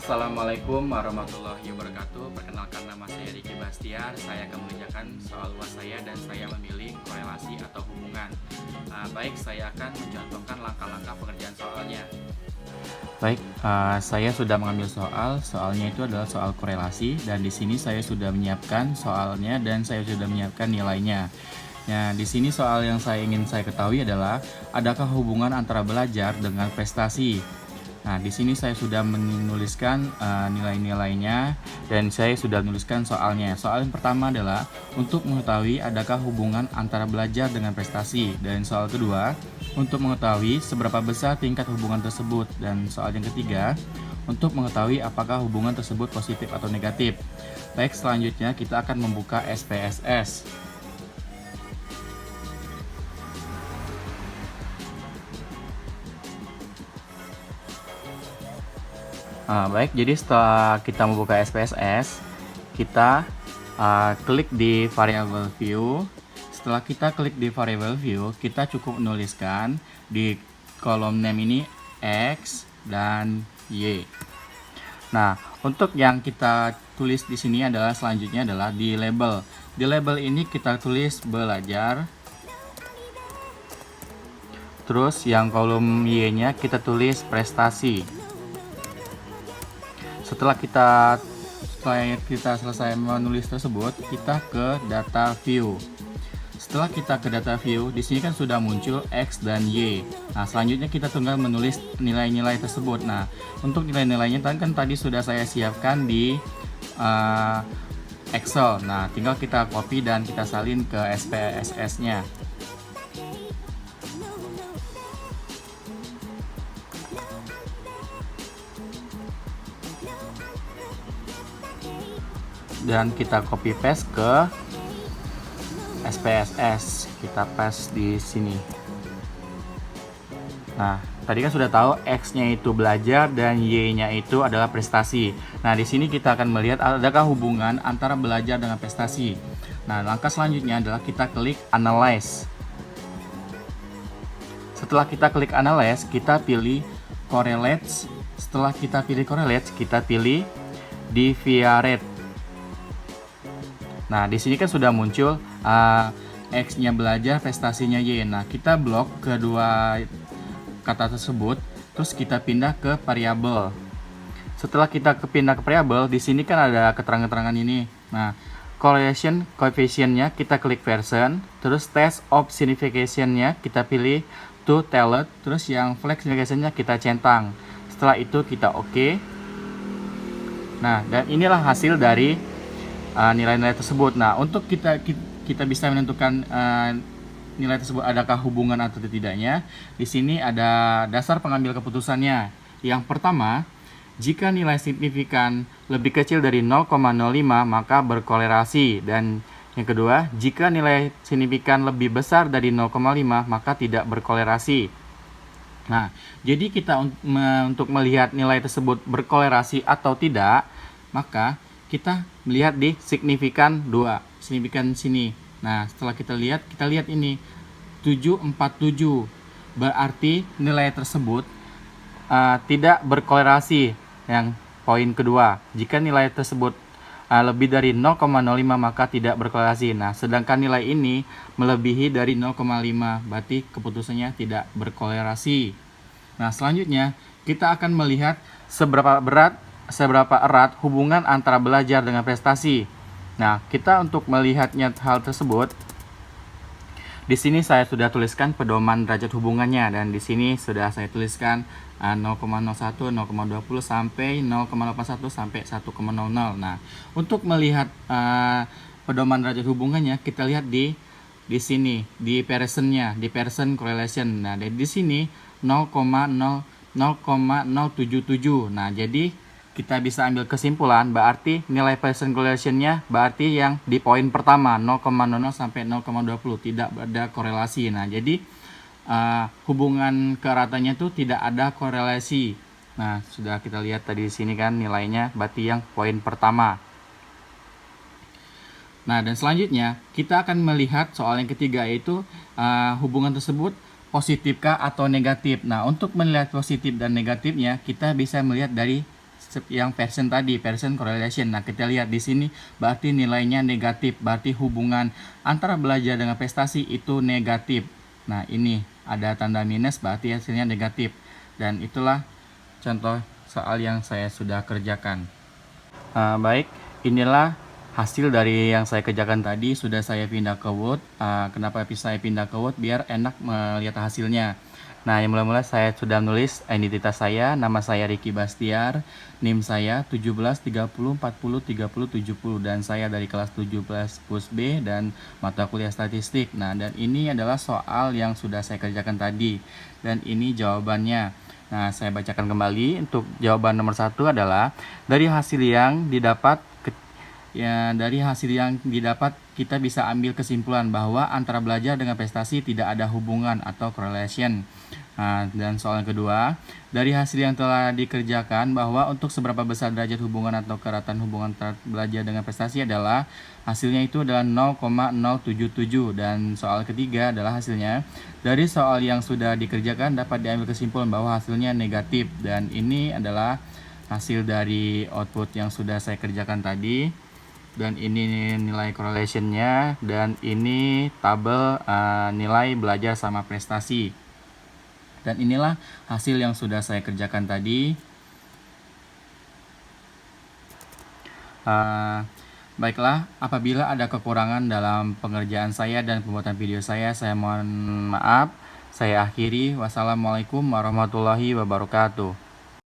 Assalamualaikum warahmatullahi wabarakatuh. Perkenalkan, nama saya Riki Bastiar. Saya akan mengerjakan soal UAS saya dan saya memilih korelasi atau hubungan. Baik, saya akan mencontohkan langkah-langkah pengerjaan soalnya. Baik, saya sudah mengambil soalnya itu adalah soal korelasi, dan di sini saya sudah menyiapkan soalnya dan saya sudah menyiapkan nilainya. Nah, di sini soal yang ingin saya ketahui adalah adakah hubungan antara belajar dengan prestasi. Nah, di sini saya sudah menuliskan nilai-nilainya dan saya sudah menuliskan soalnya. Soal yang pertama adalah untuk mengetahui adakah hubungan antara belajar dengan prestasi, dan soal kedua untuk mengetahui seberapa besar tingkat hubungan tersebut, dan soal yang ketiga untuk mengetahui apakah hubungan tersebut positif atau negatif. Baik, selanjutnya kita akan membuka SPSS. Baik, jadi setelah kita membuka SPSS, kita klik di variable view. Setelah kita klik di variable view, kita cukup menuliskan di kolom name ini X dan Y. Nah, untuk yang kita tulis di sini adalah selanjutnya adalah di label. Di label ini kita tulis belajar. Terus yang kolom Y-nya kita tulis prestasi. Setelah kita selesai menulis tersebut, kita ke data view. Setelah kita ke data view, di sini kan sudah muncul X dan Y. Nah, selanjutnya kita tinggal menulis nilai-nilai tersebut. Nah, untuk nilai-nilainya kan tadi sudah saya siapkan di Excel. Nah, tinggal kita copy dan kita salin ke SPSS-nya. Dan kita copy paste ke SPSS, kita paste di sini. Nah, tadi kan sudah tahu X-nya itu belajar dan Y-nya itu adalah prestasi. Nah, di sini kita akan melihat adakah hubungan antara belajar dengan prestasi. Nah, langkah selanjutnya adalah kita klik analyze. Setelah kita klik analyze, kita pilih correlates. Setelah kita pilih correlates, kita pilih divariate. Nah, di sini kan sudah muncul X-nya belajar, prestasinya Y. Nah, kita blok kedua kata tersebut, terus kita pindah ke variabel. Setelah kita pindah ke variabel, di sini kan ada keterangan-keterangan ini. Nah, correlation coefficient-nya kita klik version, terus test of signification-nya kita pilih to telled, terus yang flag signification-nya kita centang. Setelah itu kita oke. Nah, dan inilah hasil dari nilai-nilai tersebut. Nah, untuk kita bisa menentukan nilai tersebut adakah hubungan atau tidaknya, di sini ada dasar pengambil keputusannya. Yang pertama, jika nilai signifikan lebih kecil dari 0,05 maka berkorelasi, dan yang kedua, jika nilai signifikan lebih besar dari 0,5 maka tidak berkorelasi. Nah, jadi kita untuk melihat nilai tersebut berkorelasi atau tidak, maka kita melihat di signifikan 2, signifikan sini. Nah, setelah kita lihat ini 747, berarti nilai tersebut tidak berkorelasi. Yang poin kedua, jika nilai tersebut lebih dari 0,05 maka tidak berkorelasi. Nah, sedangkan nilai ini melebihi dari 0,5, berarti keputusannya tidak berkorelasi. Nah, selanjutnya kita akan melihat seberapa erat hubungan antara belajar dengan prestasi. Nah, kita untuk melihatnya hal tersebut, di sini saya sudah tuliskan pedoman derajat hubungannya, dan di sini sudah saya tuliskan 0,01, 0,20 sampai 0,81 sampai 1,00. Nah, untuk melihat pedoman derajat hubungannya, kita lihat di sini di Pearson-nya, di Pearson correlation. Nah, di sini 0,077. Nah, jadi kita bisa ambil kesimpulan berarti nilai Pearson correlation-nya berarti yang di poin pertama 0,00 sampai 0,20 tidak ada korelasi. Nah, jadi hubungan keratannya itu tidak ada korelasi. Nah, sudah kita lihat tadi di sini kan nilainya berarti yang poin pertama. Nah, dan selanjutnya kita akan melihat soal yang ketiga, yaitu hubungan tersebut positifkah atau negatif. Nah, untuk melihat positif dan negatifnya kita bisa melihat dari yang percent tadi, percent correlation. Nah, kita lihat di sini berarti nilainya negatif, berarti hubungan antara belajar dengan prestasi itu negatif. Nah, ini ada tanda minus, berarti hasilnya negatif. Dan itulah contoh soal yang saya sudah kerjakan. Baik, inilah hasil dari yang saya kerjakan tadi. Sudah saya pindah ke Word. Kenapa saya pindah ke Word? Biar enak melihat hasilnya. Nah, yang mula-mula saya sudah menulis identitas saya, nama saya Ricky Bastiar, NIM saya 17 30 40 30 70, dan saya dari kelas 17 PUS B dan mata kuliah statistik. Nah, dan ini adalah soal yang sudah saya kerjakan tadi, dan ini jawabannya. Nah, saya bacakan kembali. Untuk jawaban nomor 1 adalah dari hasil yang didapat kita bisa ambil kesimpulan bahwa antara belajar dengan prestasi tidak ada hubungan atau correlation. Nah, dan soal yang kedua, dari hasil yang telah dikerjakan bahwa untuk seberapa besar derajat hubungan atau keratan hubungan antara belajar dengan prestasi adalah hasilnya itu adalah 0,077. Dan soal ketiga adalah hasilnya dari soal yang sudah dikerjakan dapat diambil kesimpulan bahwa hasilnya negatif, dan ini adalah hasil dari output yang sudah saya kerjakan tadi. Dan ini nilai correlationnya, dan ini tabel nilai belajar sama prestasi. Dan inilah hasil yang sudah saya kerjakan tadi. Baiklah, apabila ada kekurangan dalam pengerjaan saya dan pembuatan video saya mohon maaf. Saya akhiri. Wassalamualaikum warahmatullahi wabarakatuh.